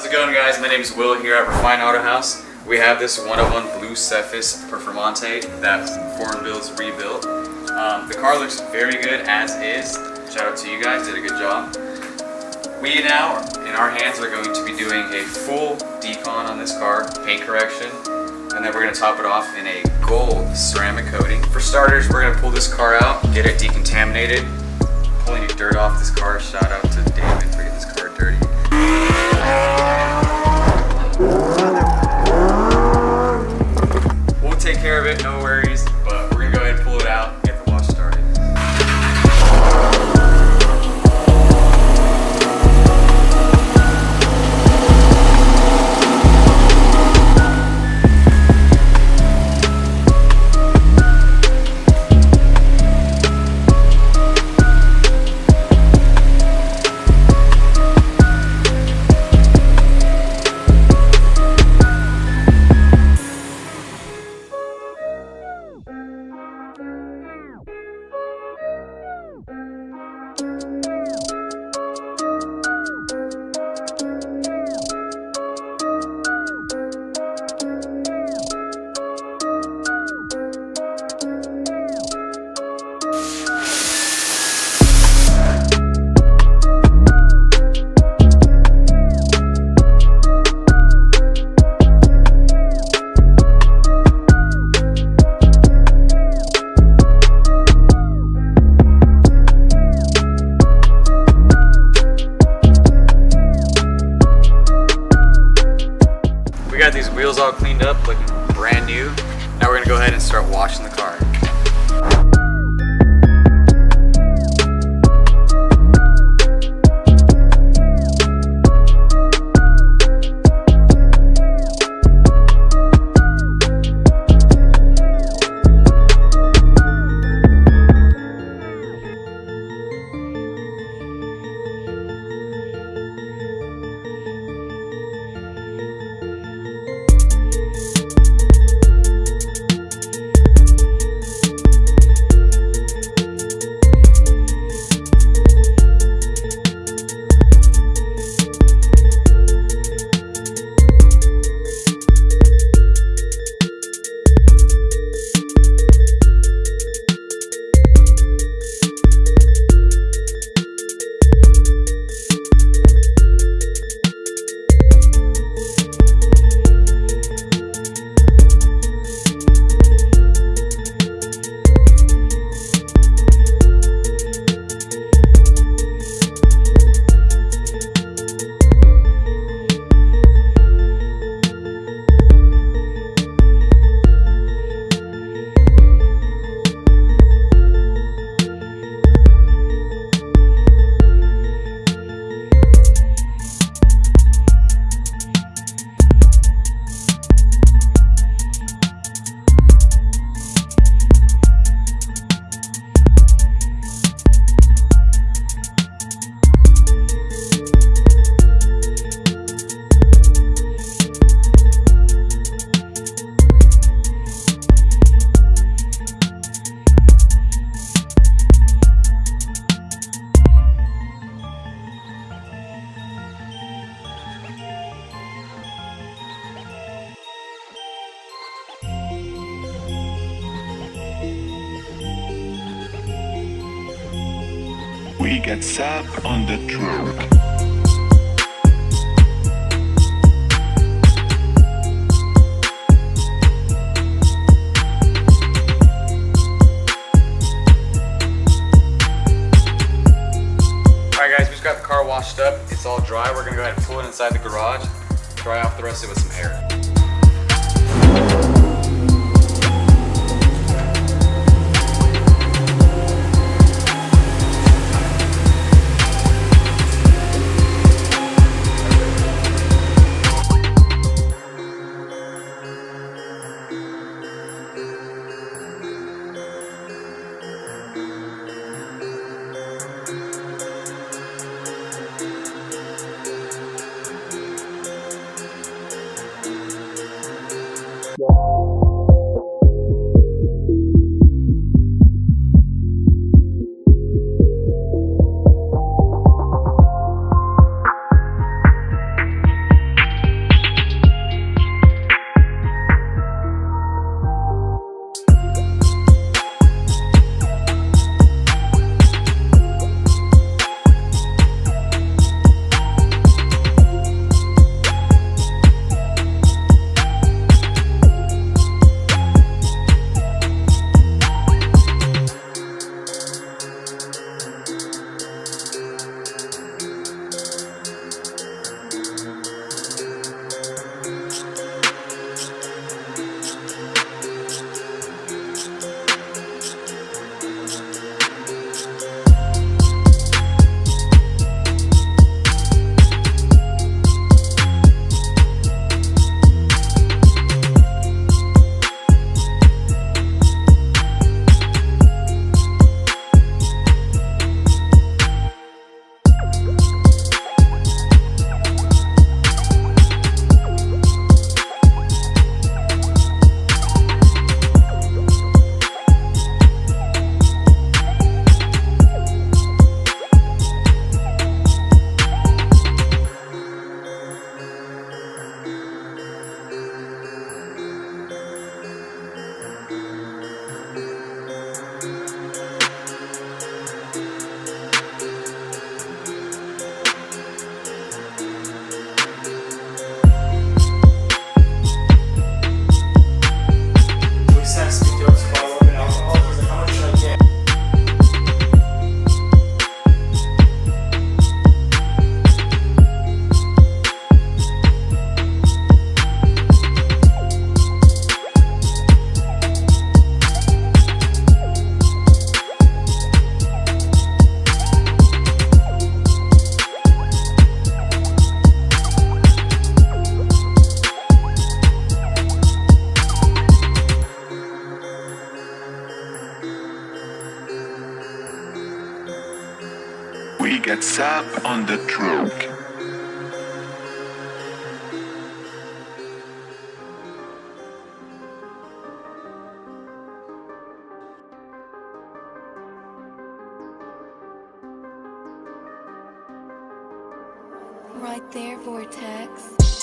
it going, guys? My name is Will here at Refine Auto House. We have this 101 blue Cephas Performante that Foreign Builds rebuilt. The car looks very good as is. Shout out to you guys, did a good job. We now, in our hands, are going to be doing a full decon on this car, paint correction, and then we're going to top it off in a gold ceramic coating. For starters, we're going to pull this car out, get it decontaminated, pull any dirt off this car. Shout out to David for getting this car dirty. We'll take care of it, no worries, but we're going to go ahead and pull it out and get the wash started. We got these wheels all cleaned up, looking brand new. Now we're gonna go ahead and start washing the car. We get sap on the truck. Alright guys, we just got the car washed up. It's all dry. We're gonna go ahead and pull it inside the garage, dry off the rest of it with some air. Tap on the trunk. Right there, Vortex.